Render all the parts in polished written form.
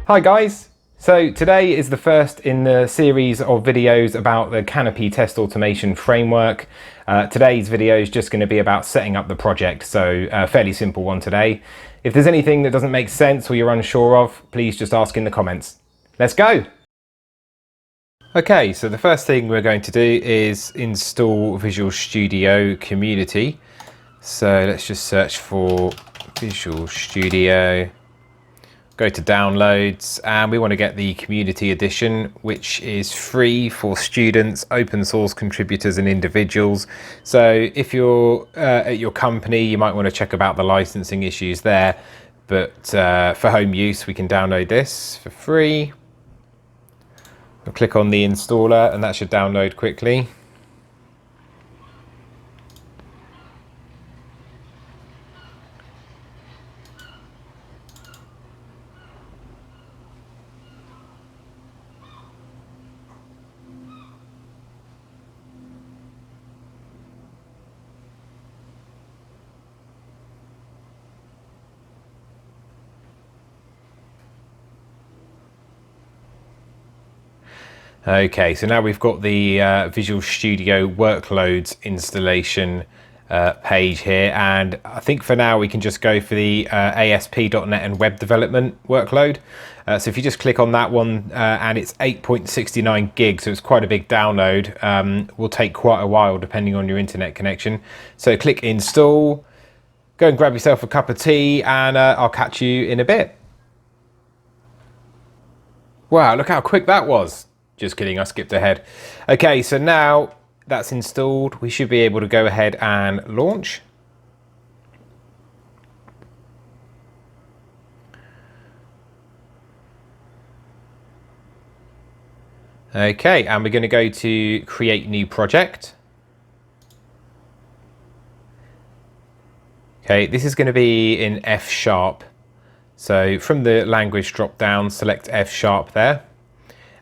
Hi guys! So today is the first in the series of videos about the Canopy test automation framework. Today's video is just going to be about setting up the project, so a fairly simple one today. If there's anything that doesn't make sense or you're unsure of, please just ask in the comments. Let's go! Okay, so the first thing we're going to do is install Visual Studio Community. So let's just search for Visual Studio. Go to downloads and we want to get the community edition, which is free for students, open source contributors and individuals. So if you're at your company, you might want to check about the licensing issues there, but for home use we can download this for free. We'll click on the installer and that should download quickly. Okay, so now we've got the Visual Studio workloads installation page here, and I think for now we can just go for the ASP.NET and web development workload. So if you just click on that one, and it's 8.69 gigs, so it's quite a big download. Will take quite a while depending on your internet connection. So click install, go and grab yourself a cup of tea, and I'll catch you in a bit. Wow, look how quick that was. Just kidding, I skipped ahead. Okay, so now that's installed, we should be able to go ahead and launch. Okay, and we're going to go to create new project. Okay, this is going to be in F#. So from the language drop down, select F# there.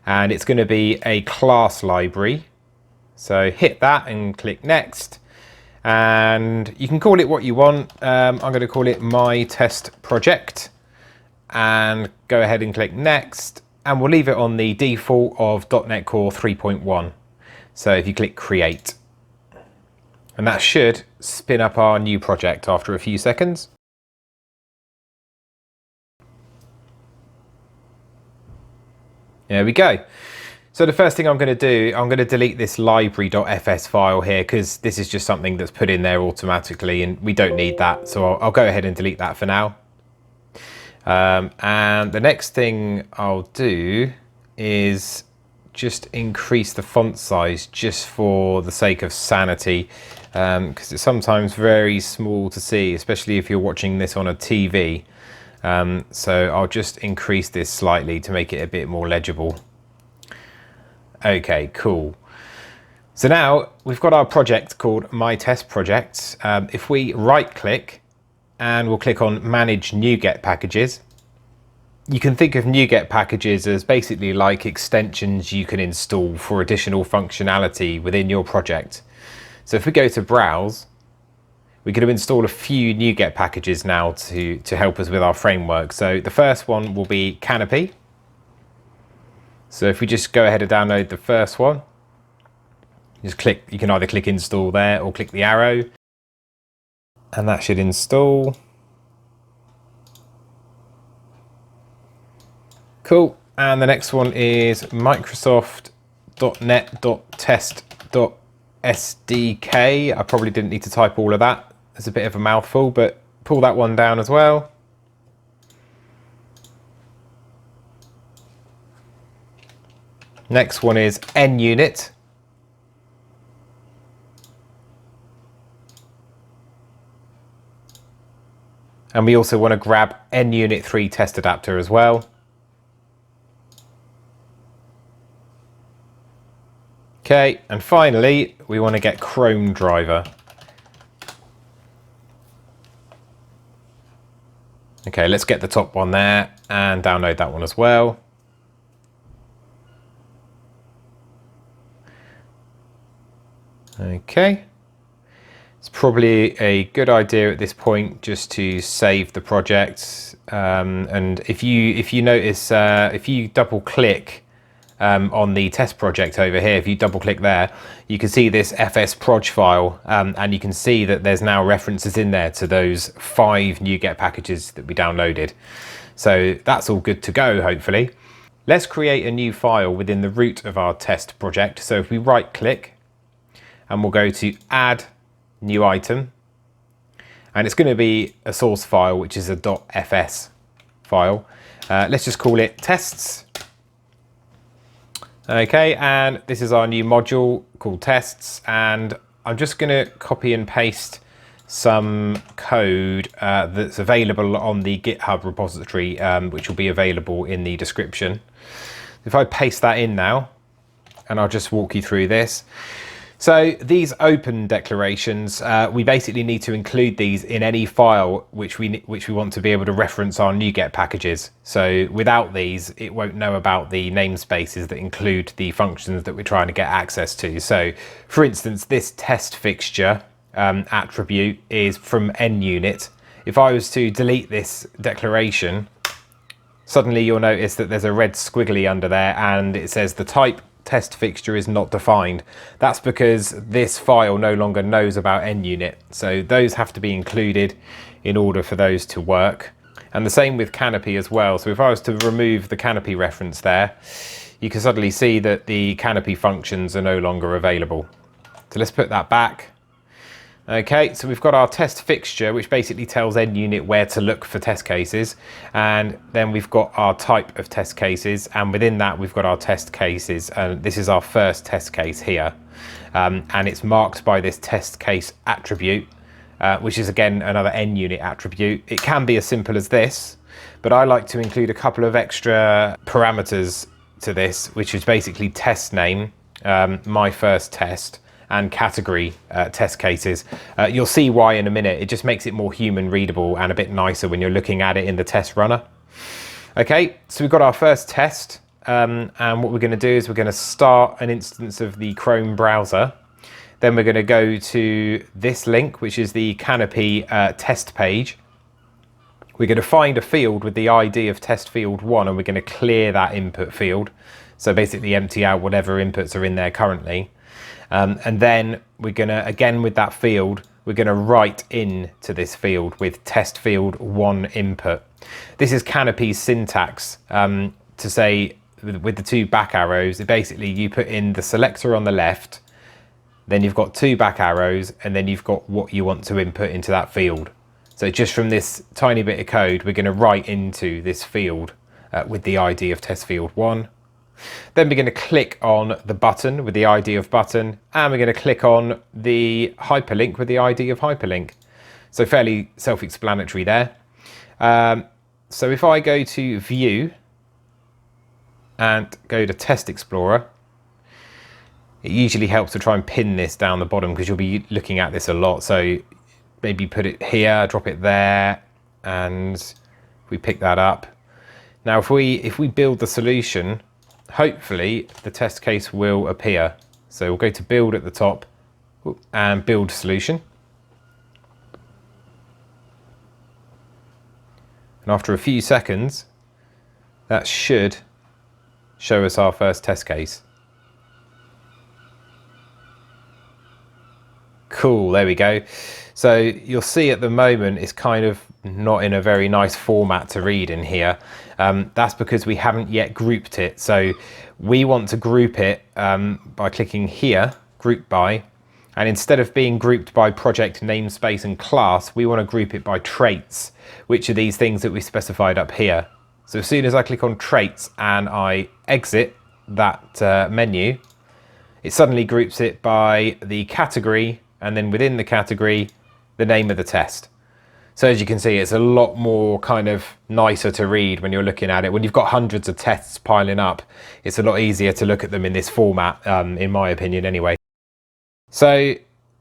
And it's going to be a class library. So hit that and click next. And you can call it what you want. I'm going to call it my test project. And go ahead and click next. And we'll leave it on the default of .NET Core 3.1. So if you click create. And that should spin up our new project after a few seconds. There we go. So the first thing I'm going to do, I'm going to delete this library.fs file here because this is just something that's put in there automatically and we don't need that. So I'll go ahead and delete that for now. And the next thing I'll do is just increase the font size just for the sake of sanity, because it's sometimes very small to see, especially if you're watching this on a TV. So I'll just increase this slightly to make it a bit more legible. Okay, cool. So now we've got our project called My Test Project. If we right click and we'll click on Manage NuGet Packages, you can think of NuGet packages as basically like extensions you can install for additional functionality within your project. So if we go to Browse, we're going to install a few NuGet packages now to help us with our framework. So the first one will be Canopy. So if we just go ahead and download the first one, just click, you can either click install there or click the arrow, and that should install. Cool. And the next one is Microsoft.NET.test.SDK. I probably didn't need to type all of that. It's a bit of a mouthful, but pull that one down as well. Next one is NUnit. And we also want to grab NUnit 3 test adapter as well. Okay, and finally, we want to get Chrome driver. Okay, let's get the top one there and download that one as well. Okay, It's probably a good idea at this point just to save the project. And if you notice, if you double click on the test project over here, if you double click there, you can see this fsproj file, and you can see that there's now references in there to those 5 NuGet packages that we downloaded. So that's all good to go, hopefully. Let's create a new file within the root of our test project. So if we right click and we'll go to add new item, and it's going to be a source file, which is a .fs file. Let's just call it tests. Okay, and this is our new module called tests, and I'm just going to copy and paste some code that's available on the GitHub repository, which will be available in the description. If I paste that in now, and I'll just walk you through this. So these open declarations, we basically need to include these in any file which we want to be able to reference our NuGet packages. So without these, it won't know about the namespaces that include the functions that we're trying to get access to. So for instance, this test fixture attribute is from NUnit. If I was to delete this declaration, suddenly you'll notice that there's a red squiggly under there and it says the type test fixture is not defined. That's because this file no longer knows about NUnit. So those have to be included in order for those to work. And the same with canopy as well. So if I was to remove the canopy reference there, you can suddenly see that the canopy functions are no longer available. So let's put that back. Okay, so we've got our test fixture, which basically tells NUnit where to look for test cases. And then we've got our type of test cases. And within that, we've got our test cases. And this is our first test case here. And it's marked by this test case attribute, which is again, another NUnit attribute. It can be as simple as this, but I like to include a couple of extra parameters to this, which is basically test name, my first test, and category test cases. You'll see why in a minute. It just makes it more human readable and a bit nicer when you're looking at it in the test runner. Okay, so we've got our first test, and what we're going to do is we're going to start an instance of the Chrome browser. Then we're going to go to this link, which is the canopy test page. We're going to find a field with the ID of test field 1, and we're going to clear that input field. So basically empty out whatever inputs are in there currently. And then we're going to, again with that field, we're going to write in to this field with test field 1 input. This is canopy's syntax to say, with the 2 back arrows, basically you put in the selector on the left, then you've got 2 back arrows, and then you've got what you want to input into that field. So just from this tiny bit of code, we're going to write into this field with the ID of test field 1. Then we're going to click on the button with the ID of button, and we're going to click on the hyperlink with the ID of hyperlink. So fairly self-explanatory there. So if I go to View and go to Test Explorer, it usually helps to try and pin this down the bottom because you'll be looking at this a lot. So maybe put it here, drop it there, and we pick that up. Now if we build the solution, hopefully the test case will appear. So we'll go to build at the top and build solution. And after a few seconds, that should show us our first test case. Cool, there we go. So you'll see at the moment it's kind of not in a very nice format to read in here. That's because we haven't yet grouped it. So we want to group it by clicking here, group by, and instead of being grouped by project namespace and class, we want to group it by traits, which are these things that we specified up here. So as soon as I click on traits and I exit that menu, it suddenly groups it by the category, and then within the category, the name of the test. So as you can see, it's a lot more kind of nicer to read when you're looking at it. When you've got hundreds of tests piling up, it's a lot easier to look at them in this format, in my opinion anyway. So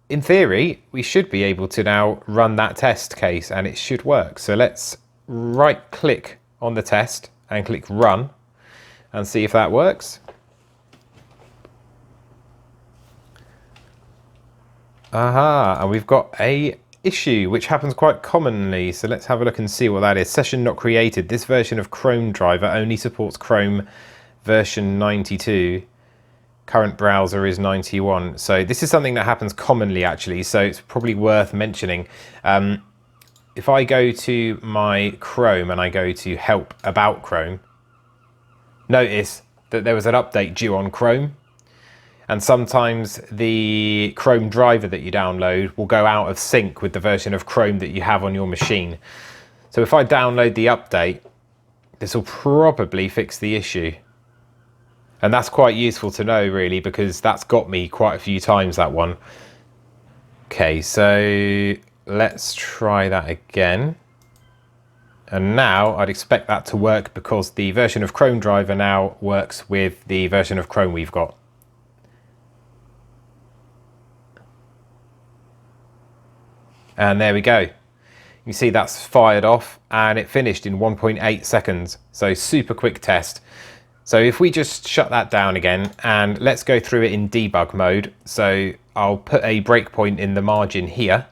in theory, we should be able to now run that test case and it should work. So let's right click on the test and click run and see if that works. Aha, and we've got a issue which happens quite commonly, so let's have a look and see what that is. Session not created. This version of Chrome driver only supports Chrome version 92. Current browser is 91. So this is something that happens commonly actually, so it's probably worth mentioning. If I go to my Chrome and I go to help about Chrome, notice that there was an update due on Chrome. And sometimes the Chrome driver that you download will go out of sync with the version of Chrome that you have on your machine. So if I download the update, this will probably fix the issue. And that's quite useful to know really, because that's got me quite a few times, that one. Okay, so let's try that again. And now I'd expect that to work because the version of Chrome driver now works with the version of Chrome we've got. And there we go. You see that's fired off and it finished in 1.8 seconds. So super quick test. So if we just shut that down again and let's go through it in debug mode. So I'll put a breakpoint in the margin here.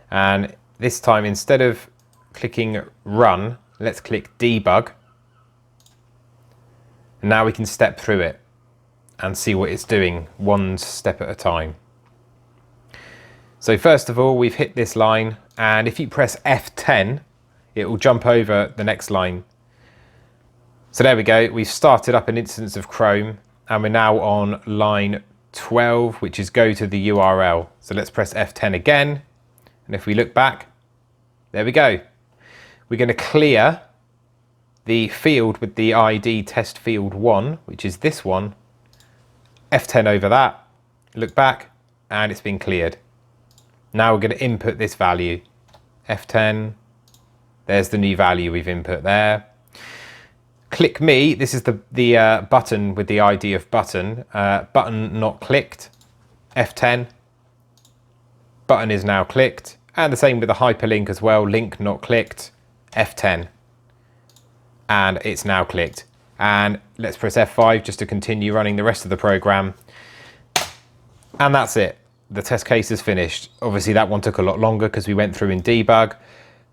And this time, instead of clicking run, let's click debug. And now we can step through it and see what it's doing one step at a time. So first of all, we've hit this line, and if you press F10, it will jump over the next line. So there we go, we've started up an instance of Chrome, and we're now on line 12, which is go to the URL. So let's press F10 again, and if we look back, there we go. We're going to clear the field with the ID test field 1, which is this one. F10 over that, look back, and it's been cleared. Now we're going to input this value, F10, there's the new value we've input there. Click me, this is the button with the ID of button, button not clicked, F10, button is now clicked, and the same with the hyperlink as well, link not clicked, F10, and it's now clicked. And let's press F5 just to continue running the rest of the program, and that's it. The test case is finished. Obviously that one took a lot longer because we went through in debug,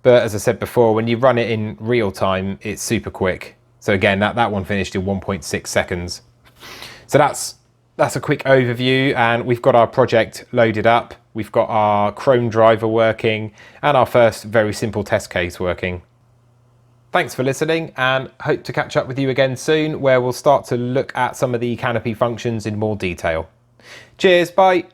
but as I said before, when you run it in real time, it's super quick. So again, that one finished in 1.6 seconds. So that's a quick overview, and we've got our project loaded up. We've got our Chrome driver working and our first very simple test case working. Thanks for listening, and hope to catch up with you again soon, where we'll start to look at some of the canopy functions in more detail. Cheers, bye.